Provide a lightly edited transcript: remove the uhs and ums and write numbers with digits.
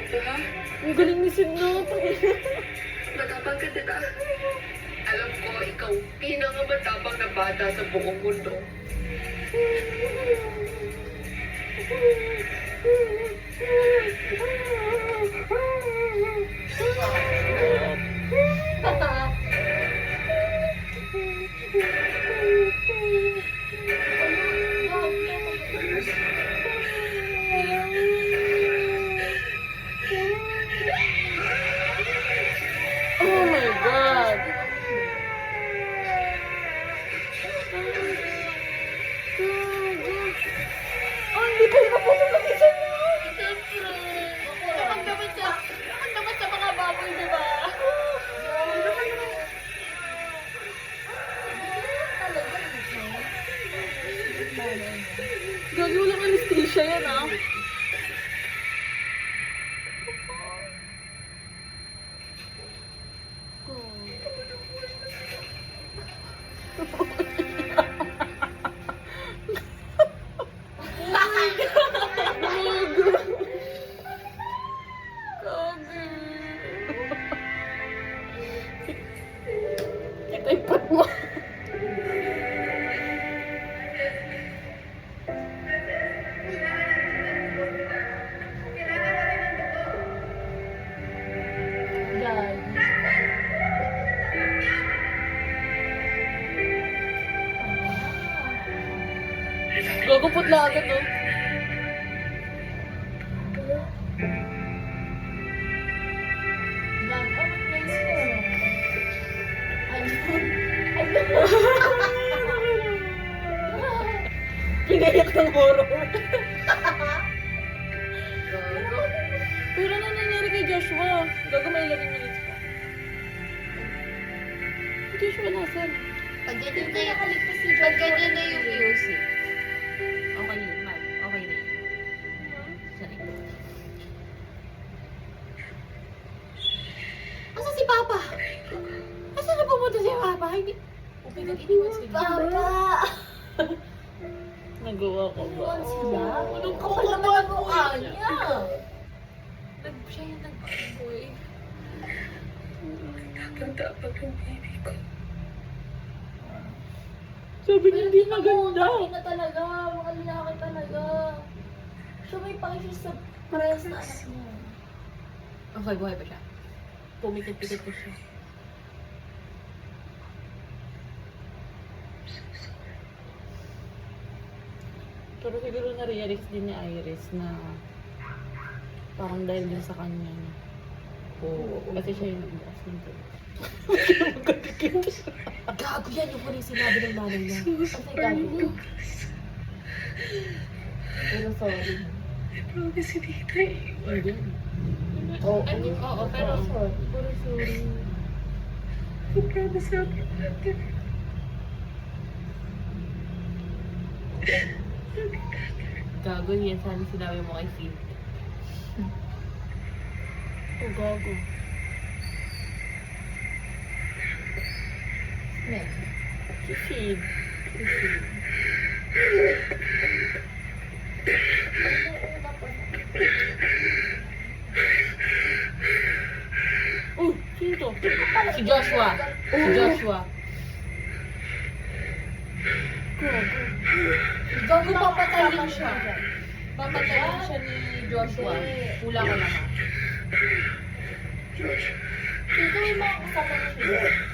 Ha? Ang galing ni Sid na. Matapang ka, diba? Alam ko, ikaw pinakamatapang na bata sa buong mundo. Oh my God. Oh, hindi pa yung naputol na isa mo. Siyempre. Nakamdaman sa mga baboy, di ba? Gagi, walang anesthesia yan, ah. Kita yung pat mo. Gago putla agad, no? Pinayak ng horror. Pero ano nangyari kay Joshua? Gago, may 11 minutes pa. Si Joshua nasan? Pag ganyan na yung music. Okay yun, Mark. Okay na yun. Sorry. Asa si Papa? Asa na pumunta si Papa? Hindi. Upigan iniwan sila. Papa! Nagawa ko ba? Iniwan sila? Anong kapal naman ang mukha niya? Siya yung nagpakaboy. Tapang-tapang ang baby ko. Sabi niya hindi maganda. Lalaki na talaga. Mga lalaki talaga. Siya may pakisya sa parehas na anak niya. Okay, buhay pa siya. Pumikit-pikit ko siya. Pero siguro na-realize din ni Iris na parang dahil din sa kanya. Oo. Kasi siya yung nag-aas ng to. Gago yan yung huling sinabi ng nanay niya. Ano gago niya? Pero sorry. I promise hindi kita iiwan. Hindi. Oo, oo, pero sorry. Puro sorry. I promise I'll be back. Gago yan. Sana sinabi mo kay Sid. Oh, gago. Next. Si Sid. Si Sid. Oh, sino to? Si Joshua. Si Joshua. Gago. Gago, papatayin siya. Papatayin siya ni Joshua. Hula ko naman. Josh. Ito yung mga kasama niya.